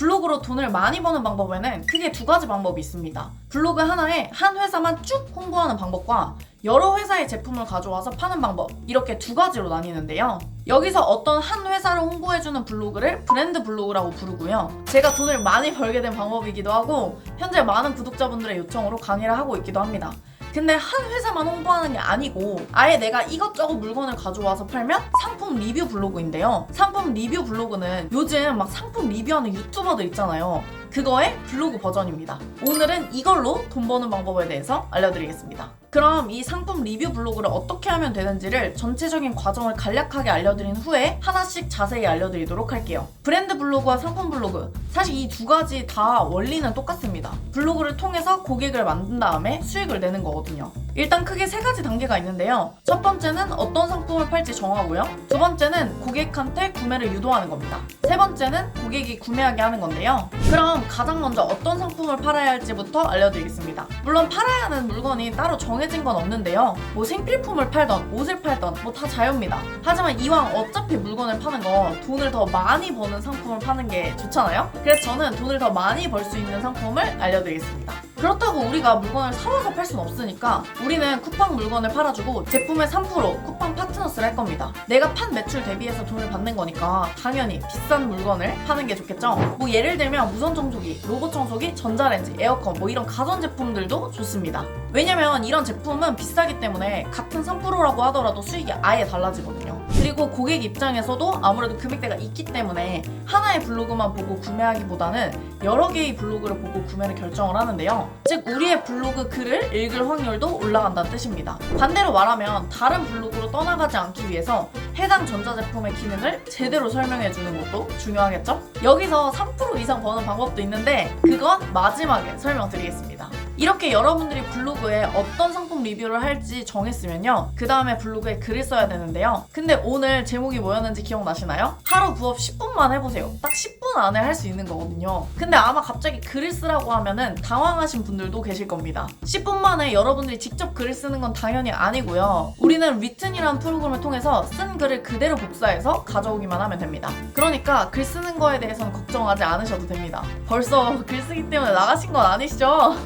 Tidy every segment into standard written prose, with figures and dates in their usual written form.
블로그로 돈을 많이 버는 방법에는 크게 두 가지 방법이 있습니다. 블로그 하나에 한 회사만 쭉 홍보하는 방법과 여러 회사의 제품을 가져와서 파는 방법, 이렇게 두 가지로 나뉘는데요. 여기서 어떤 한 회사를 홍보해주는 블로그를 브랜드 블로그라고 부르고요. 제가 돈을 많이 벌게 된 방법이기도 하고 현재 많은 구독자분들의 요청으로 강의를 하고 있기도 합니다. 근데 한 회사만 홍보하는 게 아니고 아예 내가 이것저것 물건을 가져와서 팔면 상품 리뷰 블로그인데요. 상품 리뷰 블로그는 요즘 막 상품 리뷰하는 유튜버들 있잖아요. 그거의 블로그 버전입니다. 오늘은 이걸로 돈 버는 방법에 대해서 알려드리겠습니다. 그럼 이 상품 리뷰 블로그를 어떻게 하면 되는지를 전체적인 과정을 간략하게 알려드린 후에 하나씩 자세히 알려드리도록 할게요. 브랜드 블로그와 상품 블로그, 사실 이 두 가지 다 원리는 똑같습니다. 블로그를 통해서 고객을 만든 다음에 수익을 내는 거거든요. 일단 크게 세 가지 단계가 있는데요. 첫 번째는 어떤 상품을 팔지 정하고요. 두 번째는 고객한테 구매를 유도하는 겁니다. 세 번째는 고객이 구매하게 하는 건데요. 그럼 가장 먼저 어떤 상품을 팔아야 할지부터 알려드리겠습니다. 물론 팔아야 하는 물건이 따로 정해진 건 없는데요. 뭐 생필품을 팔던 옷을 팔던 뭐 다 자유입니다. 하지만 이왕 어차피 물건을 파는 거 돈을 더 많이 버는 상품을 파는 게 좋잖아요. 그래서 저는 돈을 더 많이 벌 수 있는 상품을 알려드리겠습니다. 그렇다고 우리가 물건을 사와서 팔 수는 없으니까 우리는 쿠팡 물건을 팔아주고 제품의 3% 쿠팡 파트너스를 할 겁니다. 내가 판 매출 대비해서 돈을 받는 거니까 당연히 비싼 물건을 파는 게 좋겠죠. 뭐 예를 들면 무선 청소기, 로봇 청소기, 전자레인지, 에어컨 뭐 이런 가전제품들도 좋습니다. 왜냐면 이런 제품은 비싸기 때문에 같은 3%라고 하더라도 수익이 아예 달라지거든요. 그리고 고객 입장에서도 아무래도 금액대가 있기 때문에 하나의 블로그만 보고 구매하기보다는 여러 개의 블로그를 보고 구매를 결정을 하는데요. 즉 우리의 블로그 글을 읽을 확률도 올라간다는 뜻입니다. 반대로 말하면 다른 블로그로 떠나가지 않기 위해서 해당 전자제품의 기능을 제대로 설명해주는 것도 중요하겠죠? 여기서 3% 이상 버는 방법도 있는데 그건 마지막에 설명드리겠습니다. 이렇게 여러분들이 블로그에 어떤 상품 리뷰를 할지 정했으면요. 그 다음에 블로그에 글을 써야 되는데요. 근데 오늘 제목이 뭐였는지 기억나시나요? 하루 부업 10분만 해보세요. 딱 10분 안에 할 수 있는 거거든요. 근데 아마 갑자기 글을 쓰라고 하면은 당황하신 분들도 계실 겁니다. 10분 만에 여러분들이 직접 글을 쓰는 건 당연히 아니고요. 우리는 리튼이라는 프로그램을 통해서 쓴 글을 그대로 복사해서 가져오기만 하면 됩니다. 그러니까 글 쓰는 거에 대해서는 걱정하지 않으셔도 됩니다. 벌써 글 쓰기 때문에 나가신 건 아니시죠?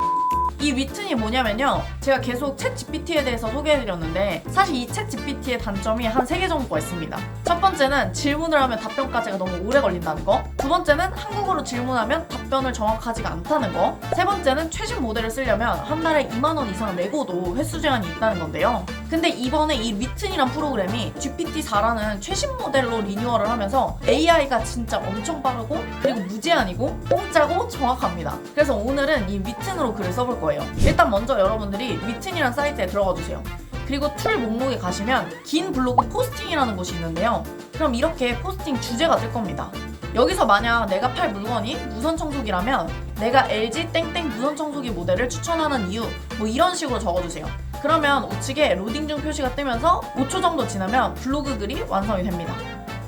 이 위튼이 뭐냐면요. 제가 계속 챗 GPT에 대해서 소개해드렸는데 사실 이 챗 GPT의 단점이 한 3개 정도가 있습니다. 첫 번째는 질문을 하면 답변까지가 너무 오래 걸린다는 거. 두 번째는 한국어로 질문하면 답변을 정확하지가 않다는 거. 세 번째는 최신 모델을 쓰려면 한 달에 2만 원 이상 내고도 횟수 제한이 있다는 건데요. 근데 이번에 이 위튼이란 프로그램이 GPT-4라는 최신 모델로 리뉴얼을 하면서 AI가 진짜 엄청 빠르고 그리고 무제한이고 공짜고 정확합니다. 그래서 오늘은 이 위튼으로 글을 써볼 거예요. 일단 먼저 여러분들이 위튼이란 사이트에 들어가 주세요. 그리고 툴 목록에 가시면 긴 블로그 포스팅이라는 곳이 있는데요. 그럼 이렇게 포스팅 주제가 뜰 겁니다. 여기서 만약 내가 팔 물건이 무선 청소기라면 내가 LG 땡땡 무선 청소기 모델을 추천하는 이유 뭐 이런 식으로 적어주세요. 그러면 우측에 로딩 중 표시가 뜨면서 5초 정도 지나면 블로그 글이 완성이 됩니다.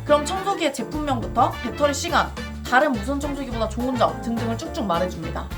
그럼 청소기의 제품명부터 배터리 시간, 다른 무선 청소기보다 좋은 점 등등을 쭉쭉 말해줍니다.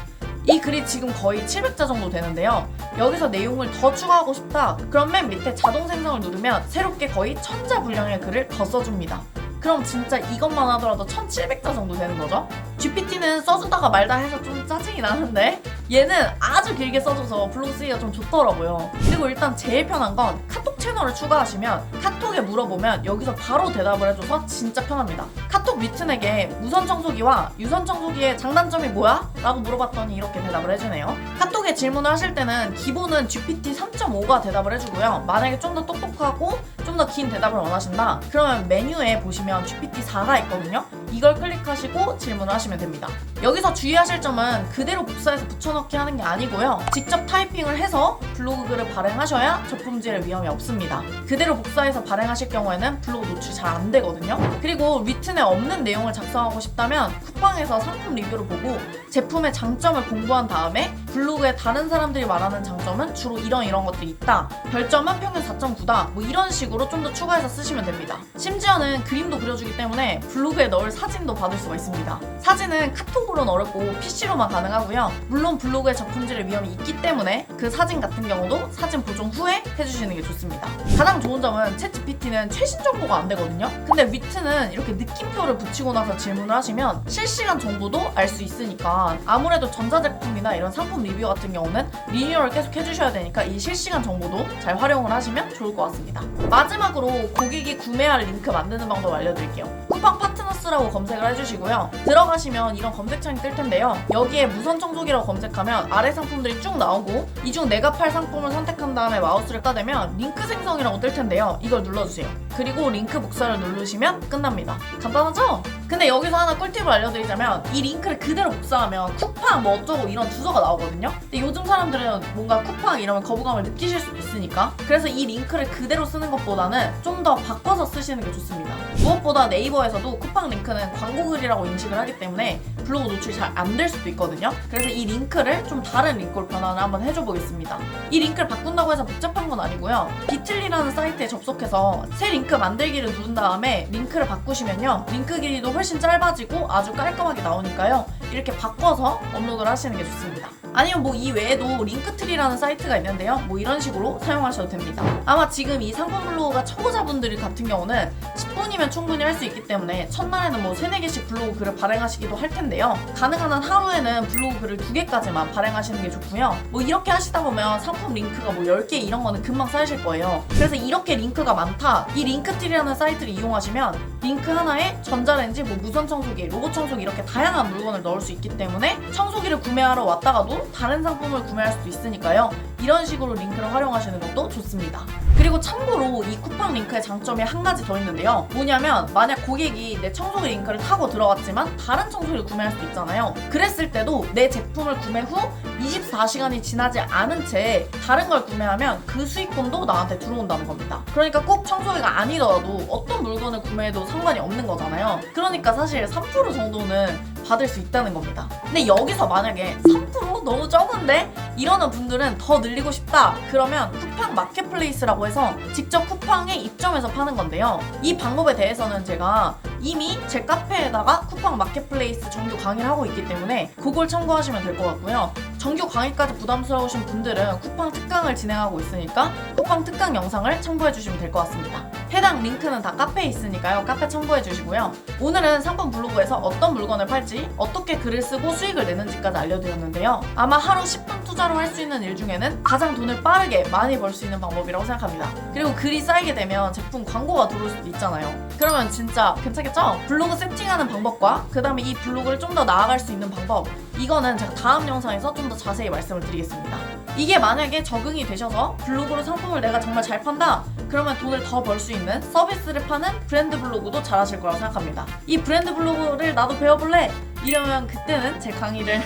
이 글이 지금 거의 700자 정도 되는데요. 여기서 내용을 더 추가하고 싶다. 그럼 맨 밑에 자동 생성을 누르면 새롭게 거의 1000자 분량의 글을 더 써줍니다. 그럼 진짜 이것만 하더라도 1700자 정도 되는 거죠? GPT는 써주다가 말다 해서 좀 짜증이 나는데 얘는 아주 길게 써줘서 블로그 쓰기가 좀 좋더라고요. 그리고 일단 제일 편한 건 카톡 채널을 추가하시면 카톡에 물어보면 여기서 바로 대답을 해줘서 진짜 편합니다. 카톡 위튼에게 무선 청소기와 유선 청소기의 장단점이 뭐야? 라고 물어봤더니 이렇게 대답을 해주네요. 카톡에 질문을 하실 때는 기본은 GPT 3.5가 대답을 해주고요. 만약에 좀 더 똑똑하고 좀 더 긴 대답을 원하신다? 그러면 메뉴에 보시면 GPT-4가 있거든요. 이걸 클릭하시고 질문을 하시면 됩니다. 여기서 주의하실 점은 그대로 복사해서 붙여넣기 하는 게 아니고요. 직접 타이핑을 해서 블로그 글을 발행하셔야 저품질의 위험이 없습니다. 그대로 복사해서 발행하실 경우에는 블로그 노출이 잘 안 되거든요. 그리고 리튼에 없는 내용을 작성하고 싶다면 쿠팡에서 상품 리뷰를 보고 제품의 장점을 공부한 다음에 블로그에 다른 사람들이 말하는 장점은 주로 이런 것들이 있다. 별점은 평균 4.9다. 뭐 이런 식으로 좀 더 추가해서 쓰시면 됩니다. 심지어는 그림도 그려주기 때문에 블로그에 넣을 사진도 받을 수가 있습니다. 사진은 카톡으로는 어렵고 PC로만 가능하고요. 물론 블로그에 적품질의 위험이 있기 때문에 그 사진 같은 경우도 사진 보정 후에 해주시는 게 좋습니다. 가장 좋은 점은 챗GPT는 최신 정보가 안 되거든요. 근데 위트는 이렇게 느낌표를 붙이고 나서 질문을 하시면 실시간 정보도 알 수 있으니까 아무래도 전자제품이나 이런 상품 리뷰 같은 경우는 리뉴얼을 계속 해주셔야 되니까 이 실시간 정보도 잘 활용을 하시면 좋을 것 같습니다. 마지막으로 고객이 구매할 링크 만드는 방법 알려드릴게요. 쿠팡 파트너스라고 검색을 해주시고요. 들어가시면 이런 검색창이 뜰 텐데요. 여기에 무선 청소기라고 검색하면 아래 상품들이 쭉 나오고 이 중 내가 팔 상품을 선택한 다음에 마우스를 따대면 링크 생성이라고 뜰 텐데요. 이걸 눌러주세요. 그리고 링크 복사를 누르시면 끝납니다. 간단하죠? 근데 여기서 하나 꿀팁을 알려드리자면 이 링크를 그대로 복사하면 쿠팡 뭐 어쩌고 이런 주소가 나오거든요. 근데 요즘 사람들은 뭔가 쿠팡 이러면 거부감을 느끼실 수도 있으니까 그래서 이 링크를 그대로 쓰는 것보다는 좀 더 바꿔서 쓰시는 게 좋습니다. 무엇보다 네이버에서도 쿠팡 링크는 광고 글이라고 인식을 하기 때문에 블로그 노출이 잘 안 될 수도 있거든요. 그래서 이 링크를 좀 다른 링크로 변환을 한번 해줘 보겠습니다. 이 링크를 바꾼다고 해서 복잡한 건 아니고요. 비틀리라는 사이트에 접속해서 새 링크 만들기를 누른 다음에 링크를 바꾸시면요. 링크 길이도 훨씬 짧아지고 아주 깔끔하게 나오니까요. 이렇게 바꿔서 업로드를 하시는 게 좋습니다. 아니면 뭐 이 외에도 링크트리라는 사이트가 있는데요. 뭐 이런 식으로 사용하셔도 됩니다. 아마 지금 이 상품 블로그가 초보자분들 같은 경우는 10분이면 충분히 할 수 있기 때문에 첫날에는 뭐 3, 4개씩 블로그 글을 발행하시기도 할 텐데요. 가능한 한 하루에는 블로그 글을 2개까지만 발행하시는 게 좋고요. 뭐 이렇게 하시다 보면 상품 링크가 뭐 10개 이런 거는 금방 쌓이실 거예요. 그래서 이렇게 링크가 많다. 이 링크트리라는 사이트를 이용하시면 링크 하나에 전자레인지, 뭐 무선 청소기, 로봇 청소기 이렇게 다양한 물건을 넣을 수 있기 때문에 청소기를 구매하러 왔다가도 다른 상품을 구매할 수도 있으니까요. 이런 식으로 링크를 활용하시는 것도 좋습니다. 그리고 참고로 이 쿠팡 링크의 장점이 한 가지 더 있는데요. 뭐냐면 만약 고객이 내 청소기 링크를 타고 들어갔지만 다른 청소기를 구매할 수도 있잖아요. 그랬을 때도 내 제품을 구매 후 24시간이 지나지 않은 채 다른 걸 구매하면 그 수익금도 나한테 들어온다는 겁니다. 그러니까 꼭 청소기가 아니더라도 어떤 물건을 구매해도 상관이 없는 거잖아요. 그러니까 사실 3% 정도는 받을 수 있다는 겁니다. 근데 여기서 만약에 3% 너무 적은데? 이러는 분들은 더 늘리고 싶다. 그러면 쿠팡 마켓플레이스라고 해서 직접 쿠팡에 입점해서 파는 건데요. 이 방법에 대해서는 제가 이미 제 카페에다가 쿠팡 마켓플레이스 정규 강의를 하고 있기 때문에 그걸 참고하시면 될 것 같고요. 정규 강의까지 부담스러우신 분들은 쿠팡 특강을 진행하고 있으니까 쿠팡 특강 영상을 참고해 주시면 될 것 같습니다. 해당 링크는 다 카페에 있으니까요. 카페 참고해 주시고요. 오늘은 상품 블로그에서 어떤 물건을 팔지, 어떻게 글을 쓰고 수익을 내는지까지 알려드렸는데요. 아마 하루 10분 투자로 할 수 있는 일 중에는 가장 돈을 빠르게 많이 벌 수 있는 방법이라고 생각합니다. 그리고 글이 쌓이게 되면 제품 광고가 들어올 수도 있잖아요. 그러면 진짜 괜찮겠죠? 블로그 세팅하는 방법과 그 다음에 이 블로그를 좀 더 나아갈 수 있는 방법, 이거는 제가 다음 영상에서 좀 더 자세히 말씀을 드리겠습니다. 이게 만약에 적응이 되셔서 블로그로 상품을 내가 정말 잘 판다? 그러면 돈을 더 벌 수 있는 서비스를 파는 브랜드 블로그도 잘하실 거라고 생각합니다. 이 브랜드 블로그를 나도 배워볼래? 이러면 그때는 제 강의를